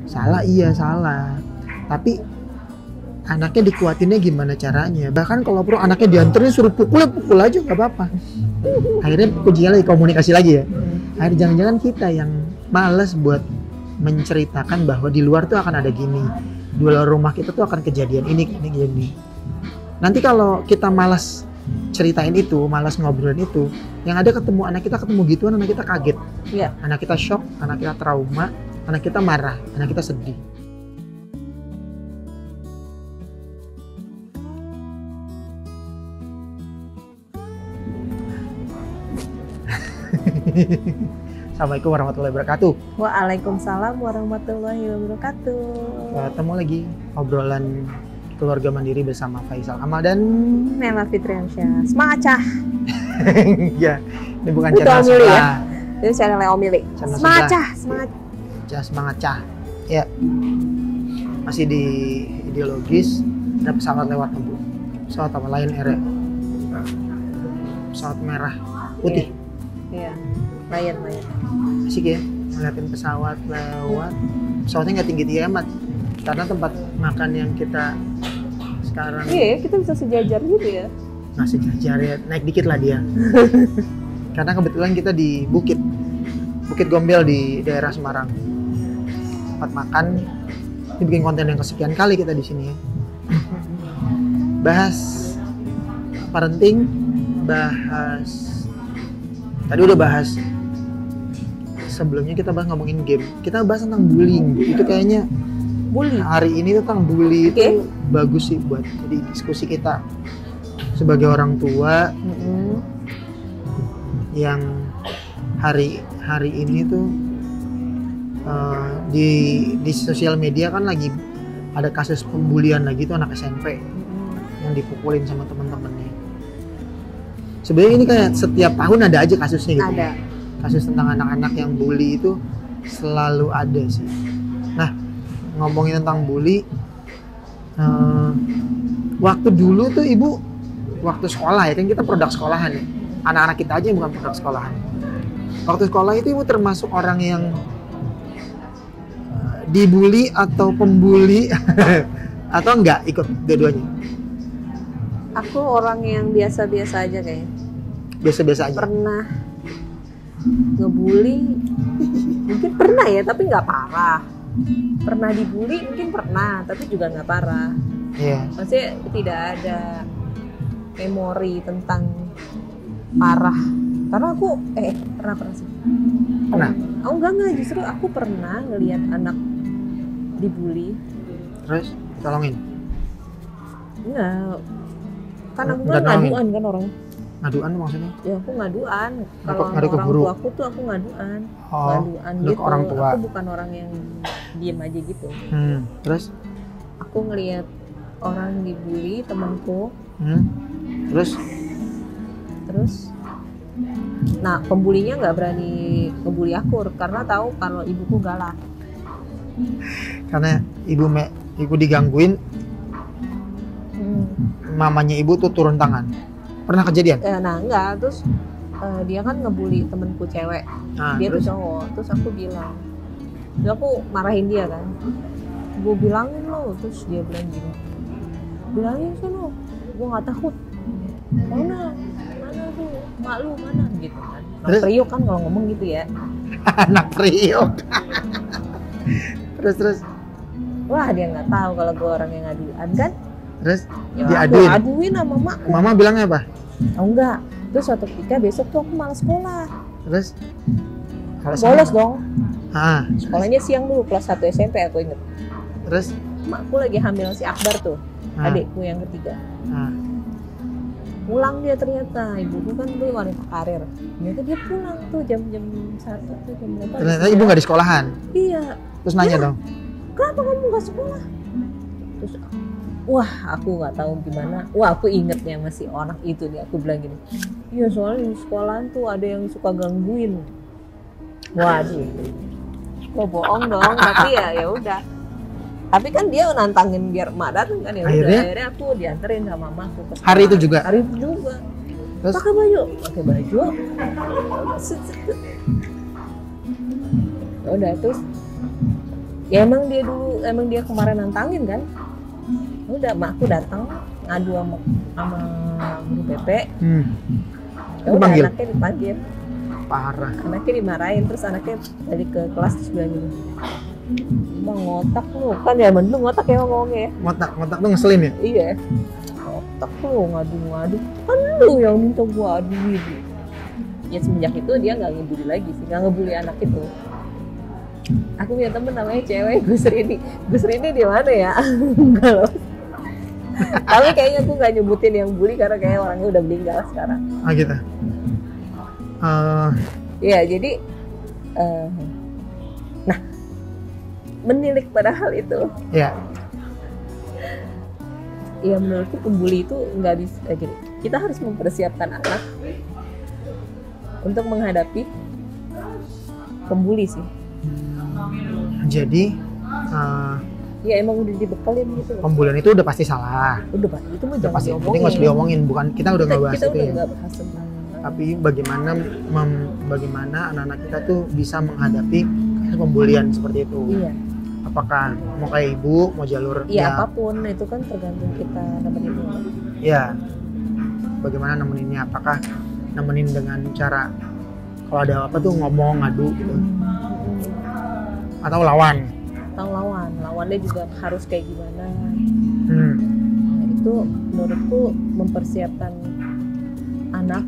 Salah, iya salah. Tapi anaknya dikuatinnya gimana caranya? Bahkan kalau perlu anaknya dianterin suruh pukul aja nggak apa-apa. Akhirnya kuncinya lagi komunikasi lagi ya. Akhirnya jangan-jangan kita yang malas buat menceritakan bahwa di luar tuh akan ada gini, di luar rumah kita tuh akan kejadian ini. Nanti kalau kita malas ceritain itu, malas ngobrolin itu, yang ada ketemu anak kita ketemu gituan, anak kita kaget, anak kita shock, anak kita trauma, anak kita marah, anak kita sedih. Assalamualaikum warahmatullahi wabarakatuh. Waalaikumsalam warahmatullahi wabarakatuh. Ketemu lagi obrolan keluarga mandiri bersama Faisal Amal dan Nela Fitriansyah. Semangat Cah. Ya, ini bukan Itu channel Omili sebelah. ya? Itu channel Omili. Channel Semangat sebelah. Cah, semangat. Semangat Cah. Ya, masih di ideologis. Ada pesawat lewat tuh. Pesawat apa? Lion Air. Pesawat merah putih. Iya. Lion. Asik ya, ngeliatin pesawat lewat. Pesawatnya nggak tinggi-tinggi amat. Karena tempat makan yang kita sekarang Iya, kita bisa sejajar gitu ya. masih jajar ya, naik dikit lah dia. Karena kebetulan kita di Bukit Gombel di daerah Semarang. Tempat makan. Ini bikin konten yang kesekian kali kita di sini ya. Bahas parenting, tadi udah bahas. Sebelumnya kita bahas ngomongin game. Kita bahas tentang bullying. Itu kayaknya Bully. hari ini tentang bully itu bagus sih buat jadi diskusi kita sebagai orang tua yang hari ini tuh di sosial media kan lagi ada kasus pembulian lagi tuh anak SMP yang dipukulin sama teman-temannya. Sebenarnya ini kayak setiap tahun ada aja kasusnya gitu. Ada. Kasus tentang anak-anak yang bully itu selalu ada sih. Nah, ngomongin tentang bully, waktu dulu tuh ibu, waktu sekolah ya kan kita produk sekolahan ya, anak-anak kita aja yang bukan produk sekolahan. Waktu sekolah itu ibu termasuk orang yang dibully atau pembuli atau enggak ikut dua-duanya? Aku orang yang biasa-biasa aja kayaknya. Biasa-biasa aja. Pernah ngebully, mungkin pernah ya, tapi nggak parah. Pernah dibully mungkin pernah, tapi juga nggak parah. Iya. Maksudnya tidak ada memori tentang parah. Karena aku pernah sih. Pernah? Oh enggak, justru aku pernah ngelihat anak dibully. Terus tolongin. Enggak. Kan aku Nggak kan nolongin. ngaduan kan orang. Ngaduan maksudnya? Ya aku ngaduan. Kalau Ngadu ke orang guru? tua aku tuh aku ngaduan. Oh, Ngaduan ngadu gitu. ke orang tua. Aku bukan orang yang diem aja gitu. Terus? Aku ngelihat orang dibully temanku. Terus nah pembulinya nggak berani ngebully aku karena tahu kalau ibuku galak. Karena ibu digangguin, mamanya ibu tuh turun tangan. Pernah kejadian? Nah enggak, terus dia kan ngebully temenku cewek. Nah, Dia terus? tuh cowok. Terus aku bilang, terus aku marahin dia kan. Gue bilangin lo, terus dia bilang gini, bilangin sono, gue nggak takut. Mana tuh, mak lu mana gitu kan. Terus? Priok kan kalau ngomong gitu ya. Anak priok. Terus. Wah dia nggak tahu kalau gue orang yang ngaduan kan. Terus Ya diaduin. aku aduin sama mak. Mama bilangnya apa? Oh enggak. Terus suatu ketika besok tuh aku malas sekolah. Terus? Bolos dong. Sekolahnya Sekolahnya siang dulu, kelas 1 SMP aku inget. Terus? Makku lagi hamil si Akbar tuh, adikku yang ketiga. Pulang dia ternyata, ibuku kan tuh wanita karir. Ternyata dia pulang tuh jam-jam 1 tuh jam berapa? Ternyata ibu nggak di sekolahan. Iya. Terus nanya dong. Kenapa kamu nggak sekolah? Terus, wah aku nggak tahu gimana. Wah aku ingetnya masih anak itu nih. Aku bilang gini, iya soalnya di sekolahan tuh ada yang suka gangguin. Waduh, kok bohong dong. Tapi ya udah. Tapi kan dia nantangin biar emak datang kan ya. Akhirnya aku dianterin sama mamaku ke sekolah. Hari itu juga? Hari itu juga. Terus? Pakai baju. Ya udah terus Ya emang dia kemarin nantangin kan. Udah mak aku datang ngadu sama guru BP. Ya Lu udah panggil? anaknya dipanggil. Parah. Anaknya dimarahin, terus anaknya balik ke kelas terus bilang gini, "Bang, ngotak lu." Kan zaman dulu ngotak ya ngomongnya ya. Ngotak tuh ngeselin ya? Iya. Ngotak lu ngadu-ngadu. Kan lu yang minta gua aduin. Ya semenjak itu dia nggak ngebully lagi sih, nggak ngebully anak itu. Aku punya temen namanya cewek, Gus Rini di mana ya? Enggak loh. Tapi kayaknya aku nggak nyebutin yang bully karena kayak orangnya udah meninggal sekarang. Ah gitu. Ya jadi, nah menilik pada hal itu. Ya. Ya menurutku pembuli itu nggak bisa gini. Kita harus mempersiapkan anak untuk menghadapi pembuli sih. Jadi Ya emang udah dibekelin gitu. pembulian itu udah pasti salah. Udah Pak, itu mah Udah jangan pasti. diomongin. Penting nggak usah diomongin. Bukan kita udah nggak bahas Kita itu udah ya. nggak bahas tentang. Tapi bagaimana anak-anak kita tuh bisa menghadapi kasus pembulian seperti itu. Iya. Apakah mau kayak ibu, mau jalur Iya apapun itu kan tergantung kita nemenin. ya bagaimana nemeninnya, apakah nemenin dengan cara kalau ada apa tuh ngomong ngadu gitu atau lawan. Tahu lawannya juga harus kayak gimana. Hmm. Nah, itu menurutku mempersiapkan anak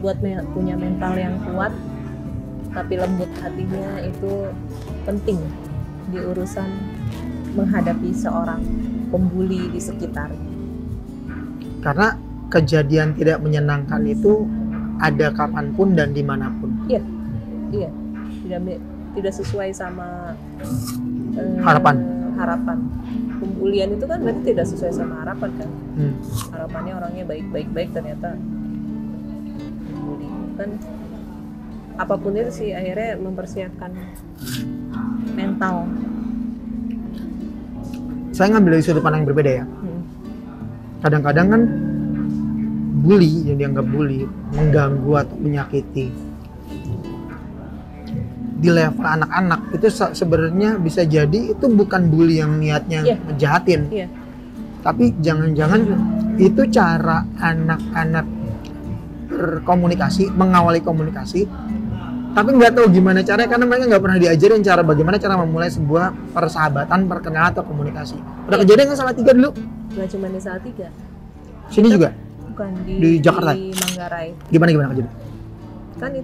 buat punya mental yang kuat tapi lembut hatinya itu penting di urusan menghadapi seorang pembuli di sekitar. Karena kejadian tidak menyenangkan itu ada kapanpun dan dimanapun. Iya, tidak sesuai sama Harapan. Pembulian itu kan berarti tidak sesuai sama harapan kan. Hmm. Harapannya orangnya baik ternyata pembuli kan. Apapun itu sih akhirnya mempersiapkan mental. Saya ngambil dari sudut pandang yang berbeda ya. Kadang-kadang kan bully yang dianggap bully mengganggu atau menyakiti di level anak-anak itu sebenarnya bisa jadi itu bukan bully yang niatnya ngejahatin. Iya. Tapi jangan-jangan itu cara anak-anak berkomunikasi, mengawali komunikasi, tapi nggak tahu gimana caranya karena mereka nggak pernah diajarin bagaimana cara memulai sebuah persahabatan, perkenalan atau komunikasi. Udah kejadian nggak Salatiga dulu? Nggak cuma di Salatiga. Sini juga? Bukan Di Jakarta? Di Manggarai. Gimana kejadian? Kan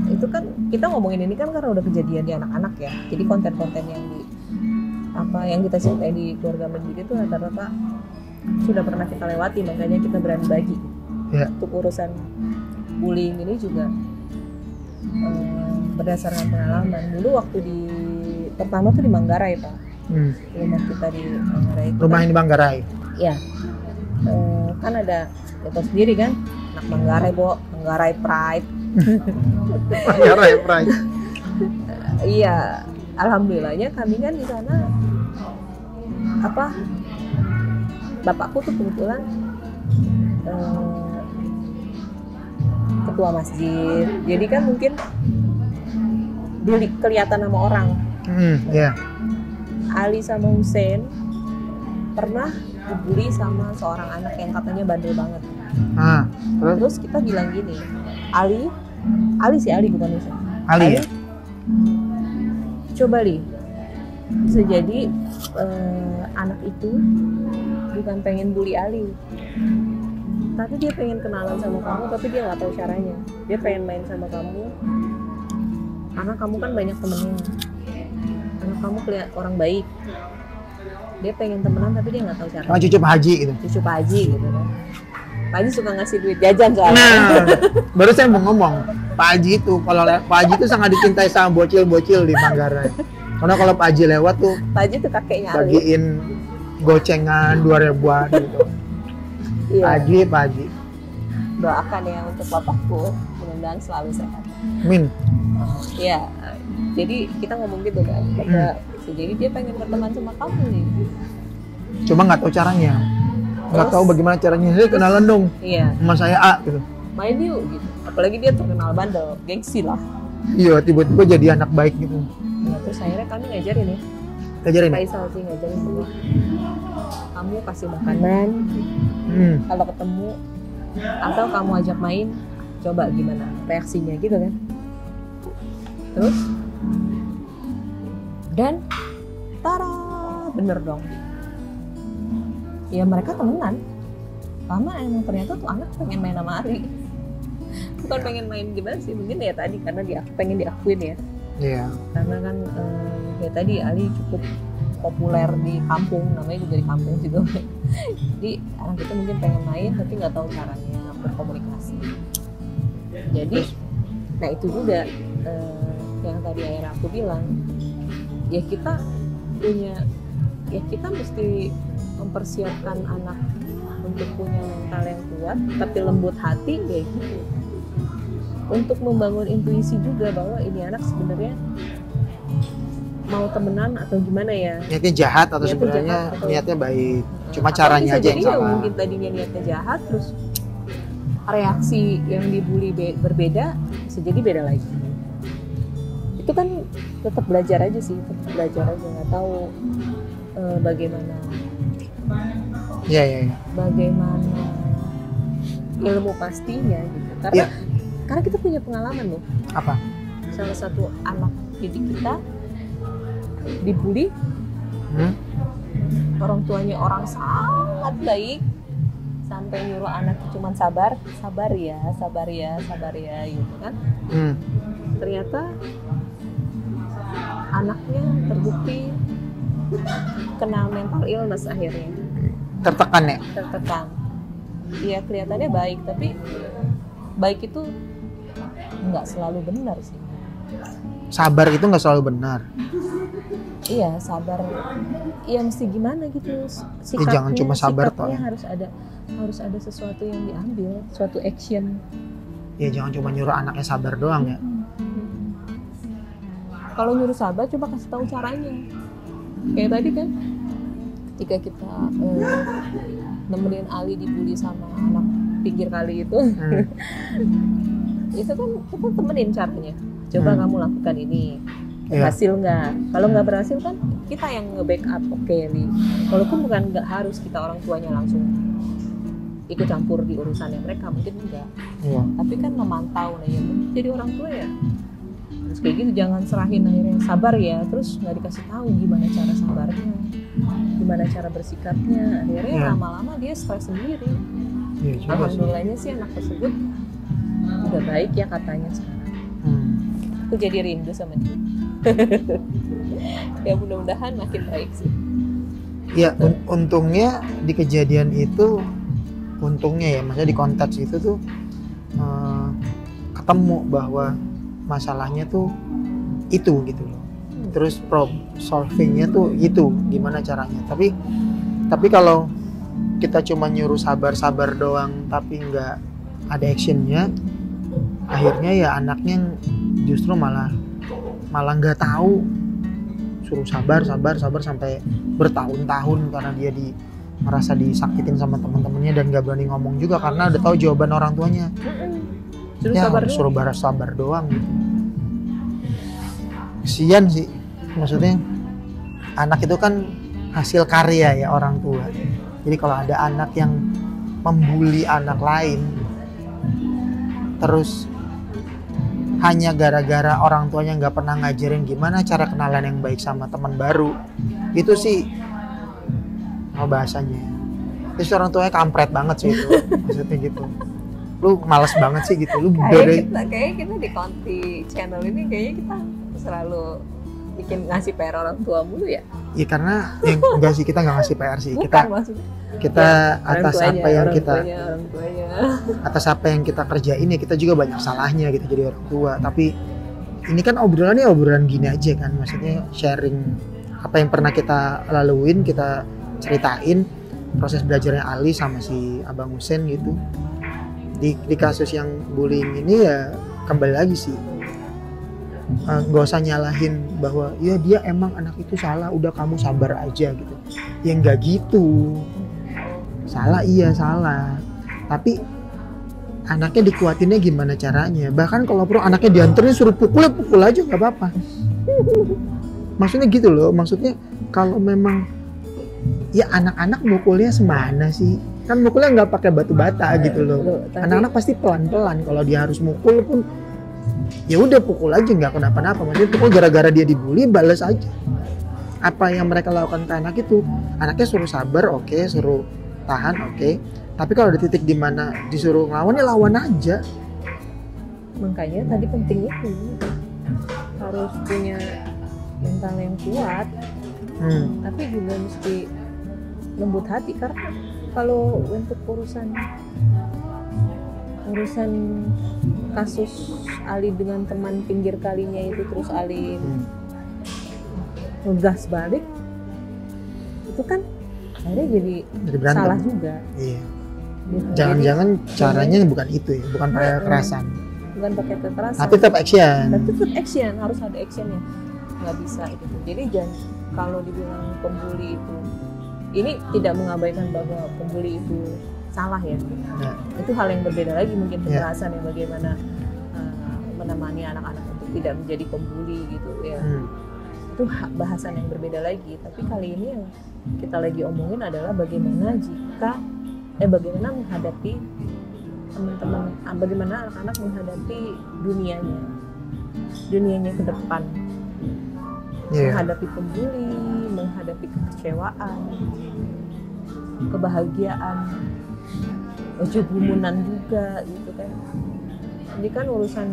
itu kan kita ngomongin ini kan karena udah kejadian di anak-anak ya. Jadi konten-konten yang kita ceritain di keluarga mendidik itu rata-rata sudah pernah kita lewati, makanya kita berani bagi. Ya. Untuk urusan bullying ini juga berdasarkan pengalaman. Dulu waktu pertama tuh di Manggarai Pak. Rumah kita di Manggarai. Rumah ini Manggarai. Ya. Kan ada itu sendiri kan, anak Manggarai Manggarai Pride. Manggarai Pride. Iya, alhamdulillahnya kami kan di sana bapakku tuh kebetulan ketua masjid, jadi kan mungkin kelihatan sama orang. Ali sama Hussein pernah dibully sama seorang anak yang katanya bandel banget. Terus kita bilang gini, Ali bukan Hussein. Ali ya? Coba bisa jadi anak itu bukan pengen bully Ali, tapi dia pengen kenalan sama kamu, tapi dia nggak tahu caranya. Dia pengen main sama kamu karena kamu kan banyak temennya, karena kamu kelihatan orang baik. Dia pengen temenan tapi dia nggak tahu caranya. Kayak cucu Pak Haji gitu. Cucu Pak Haji gitu kan. Pak Haji suka ngasih duit jajan soalnya. Nah, baru saya mau ngomong Pak Haji itu Pak Haji itu sangat dicintai sama bocil-bocil di Manggarai. Karena kalau Pak Haji lewat tuh Pak Haji tuh kakeknya Ali. Bagiin gocengan 2.000-an gitu. Iya. Pak Haji. Doakan ya untuk bapakku, mudah-mudahan selalu sehat. Amin. Iya. Jadi kita ngomong gitu kan. Jadi dia pengen berteman sama kamu nih. Cuma nggak tahu caranya. Nggak tahu bagaimana caranya. Saya kenalan dong. Iya. Sama saya A gitu. Main yuk gitu. Apalagi dia terkenal bandel, gengsi lah. Iya, tiba-tiba jadi anak baik gitu. Nah, terus akhirnya kami ngajarin ya, Ngajarin ya? Faisal sih ngajarin bahwa kamu kasih makanan kalau ketemu, atau kamu ajak main, coba gimana reaksinya gitu kan. Terus dan tara, bener dong ya, mereka temenan karena emang ternyata tuh anak pengen main sama Ali. Bukan pengen main gimana sih, mungkin ya tadi karena dia pengen diakuin ya. Iya. Karena kan ya tadi Ali cukup populer di kampung, namanya juga di kampung juga. Jadi anak itu mungkin pengen main tapi nggak tahu caranya berkomunikasi. Jadi nah itu juga yang tadi akhirnya aku bilang, ya kita punya, ya kita mesti mempersiapkan anak untuk punya mental yang kuat tapi lembut hati kayak gitu, untuk membangun intuisi juga bahwa ini anak sebenarnya mau temenan atau gimana ya, Niatnya jahat atau Niatnya sebenarnya jahat atau- niatnya baik, cuma atau caranya bisa aja yang jadi ya salah. mungkin tadinya niatnya jahat terus reaksi yang dibully berbeda, bisa jadi beda lagi. Itu kan tetap belajar aja sih, tetap belajar aja, nggak tahu bagaimana Iya. bagaimana ilmu pastinya gitu. Karena kita punya pengalaman loh. Apa? Salah satu anak didik kita dibully, orang tuanya orang sangat baik, sampai nyuruh anak cuman sabar ya gitu kan. Ternyata anaknya terbukti kena mental illness akhirnya. Tertekan ya? Tertekan. Iya kelihatannya baik, tapi baik itu nggak selalu benar sih. Sabar itu nggak selalu benar. Iya sabar, iya mesti gimana gitu sikapnya. Jangan cuma sabar toh. Sikapnya harus ada sesuatu yang diambil, suatu action. Ya jangan cuma nyuruh anaknya sabar doang ya. Kalau nyuruh sabar, coba kasih tahu caranya. Kayak tadi kan, ketika kita nemenin Ali dibully sama anak pinggir kali itu, itu kan kita temenin caranya. Coba kamu lakukan ini, berhasil nggak? Kalau nggak berhasil kan kita yang nge-backup. Oke, Li. Walaupun bukan nggak harus kita orang tuanya langsung ikut campur di urusannya mereka, mungkin enggak. Iya. Tapi kan memantau, nah ya jadi orang tua ya. Terus kayak gitu, jangan serahin akhirnya sabar ya, terus nggak dikasih tahu gimana cara sabarnya, gimana cara bersikapnya, akhirnya lama-lama dia stres sendiri. Iya juga sih. Alhamdulillahnya sih anak tersebut udah baik ya katanya sekarang. Aku jadi rindu sama dia. Ya mudah-mudahan makin baik sih. Ya untungnya di kejadian itu, untungnya ya, maksudnya di konteks itu tuh ketemu bahwa masalahnya tuh itu gitu loh. Terus problem solvingnya tuh itu gimana caranya. Tapi kalau kita cuma nyuruh sabar doang tapi nggak ada actionnya, akhirnya ya anaknya justru malah nggak tahu, suruh sabar sampai bertahun-tahun karena dia merasa disakitin sama teman-temannya dan nggak berani ngomong juga karena udah tahu jawaban orang tuanya. Suruh sabar doang gitu. Kesian sih, maksudnya anak itu kan hasil karya ya orang tua. Jadi kalau ada anak yang membuli anak lain terus hanya gara-gara orang tuanya nggak pernah ngajarin gimana cara kenalan yang baik sama teman baru, itu sih bahasanya. Terus orang tuanya kampret banget sih itu, maksudnya gitu. Lu malas banget sih gitu. Lu Kayaknya kita di channel ini kayaknya kita selalu ngasih PR orang tua mulu ya. Iya karena enggak sih, kita nggak ngasih PR sih. Bukan, maksudnya kita atas apa yang kita orang tuanya. Atas apa yang kita kerjain ya kita juga banyak salahnya gitu jadi orang tua. Tapi ini kan obrolan gini aja kan, maksudnya sharing apa yang pernah kita laluin, kita ceritain proses belajarnya Ali sama si Abang Husen gitu. Di kasus yang bullying ini ya kembali lagi sih, nggak usah nyalahin bahwa ya dia emang anak itu salah, udah kamu sabar aja gitu. Ya nggak gitu. Salah tapi anaknya dikuatinnya gimana caranya. Bahkan kalau perlu anaknya dianterin suruh pukul aja nggak apa-apa. maksudnya gitu loh, maksudnya kalau memang ya anak-anak mukulnya semana sih, kan mukulnya nggak pakai batu bata gitu loh. Anak-anak pasti pelan-pelan, kalau dia harus mukul pun ya udah pukul aja, nggak kenapa-napa. Maksudnya pukul gara-gara dia dibully, balas aja. Apa yang mereka lakukan ke anak itu, anaknya suruh sabar, oke, suruh tahan, oke. Tapi kalau ada titik di mana disuruh ngelawan, ya lawan aja. Makanya tadi penting itu harus punya mental yang kuat, tapi juga mesti lembut hati, karena kalau untuk urusan kasus Ali dengan teman pinggir kalinya itu, terus Ali ngegas balik, itu kan akhirnya jadi salah juga. Iya. Jangan-jangan caranya bukan itu ya, bukan pakai kekerasan. Bukan pakai kekerasan. Tapi tetap action. Tapi tetap action, harus ada actionnya. Nggak bisa gitu. Jadi jangan, kalau dibilang pembuli itu, ini tidak mengabaikan bahwa pembuli itu salah ya. Itu hal yang berbeda lagi, mungkin kekerasan yang bagaimana menemani anak-anak untuk tidak menjadi pembuli gitu ya. Itu bahasan yang berbeda lagi. Tapi kali ini yang kita lagi omongin adalah bagaimana bagaimana menghadapi teman-teman, bagaimana anak-anak menghadapi dunianya ke depan, menghadapi pembuli, menghadapi kekecewaan, kebahagiaan, kegumunan juga gitu kan. Ini kan urusan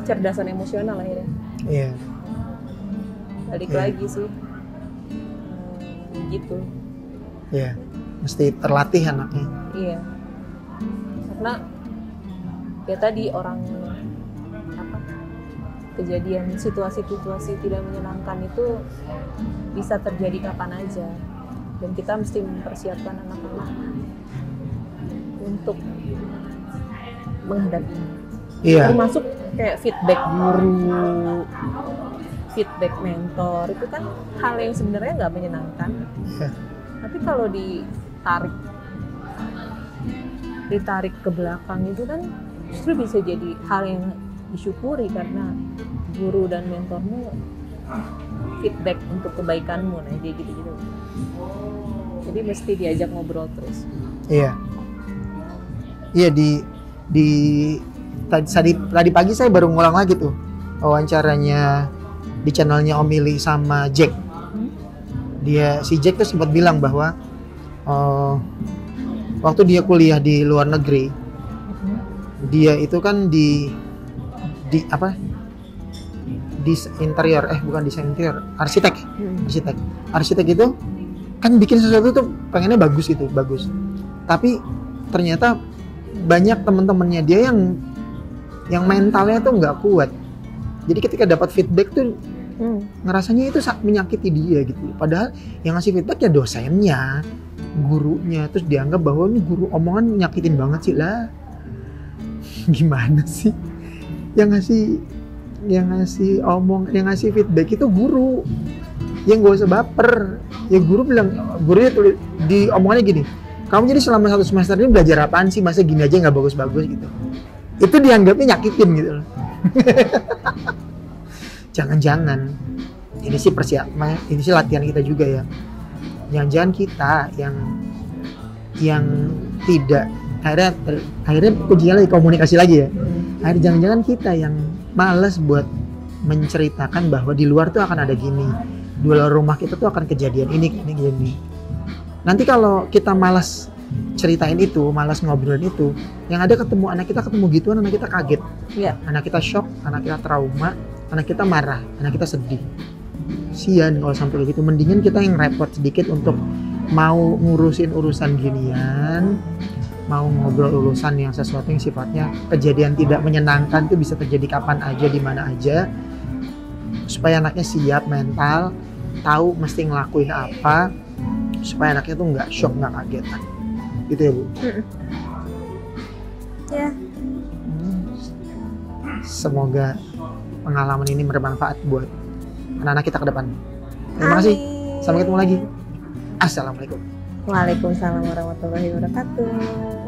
kecerdasan emosional akhirnya. Iya. Balik lagi sih, gitu. Iya, mesti terlatih anaknya. Iya, karena ya tadi kejadian situasi-situasi tidak menyenangkan itu bisa terjadi kapan aja, dan kita mesti mempersiapkan anak-anak untuk menghadapinya. Iya. Termasuk kayak feedback guru, feedback mentor, itu kan hal yang sebenarnya nggak menyenangkan. Tapi kalau ditarik ke belakang itu kan justru bisa jadi hal yang disyukuri, karena guru dan mentormu feedback untuk kebaikanmu, nah kayak gitu-gitu. Jadi mesti diajak ngobrol terus. Iya. Iya, tadi pagi saya baru ngulang lagi tuh wawancaranya di channelnya Om Ili sama Jack. Si Jack tuh sempat bilang bahwa waktu dia kuliah di luar negeri, dia itu kan di interior, bukan desain interior, arsitek itu kan bikin sesuatu tuh pengennya bagus, tapi ternyata banyak teman-temannya dia yang mentalnya tuh nggak kuat. Jadi ketika dapat feedback tuh ngerasanya itu menyakiti dia gitu. Padahal yang ngasih feedback ya dosennya, gurunya. Terus dianggap bahwa ini guru omongan nyakitin banget sih lah. Gimana sih? Yang ngasih feedback itu guru. Yang gak usah baper. Ya gurunya tulis di omongannya gini, kamu jadi selama 1 semester ini belajar apaan sih? Masa gini aja nggak bagus-bagus gitu. Itu dianggapnya nyakitin gitu loh. Jangan-jangan ini sih latihan kita juga ya. Jangan-jangan kita yang tidak akhirnya kuncinya lagi komunikasi lagi ya. Akhirnya jangan-jangan kita yang malas buat menceritakan bahwa di luar tuh akan ada gini, di luar rumah kita tuh akan kejadian ini. Nanti kalau kita malas ceritain itu, malas ngobrolin itu, yang ada anak kita ketemu gituan, anak kita kaget, anak kita shock, anak kita trauma, anak kita marah, anak kita sedih. Sian kalau sampai kayak gitu. Mendingan kita yang repot sedikit untuk mau ngurusin urusan ginian, mau ngobrol urusan yang sesuatu yang sifatnya kejadian tidak menyenangkan itu bisa terjadi kapan aja, di mana aja, supaya anaknya siap mental, tahu mesti ngelakuin apa, supaya anaknya tuh nggak shock, nggak kaget, gitu ya Bu. Ya. Semoga pengalaman ini bermanfaat buat anak-anak kita ke depan. Terima kasih. Sampai ketemu lagi. Assalamualaikum. Waalaikumsalam warahmatullahi wabarakatuh.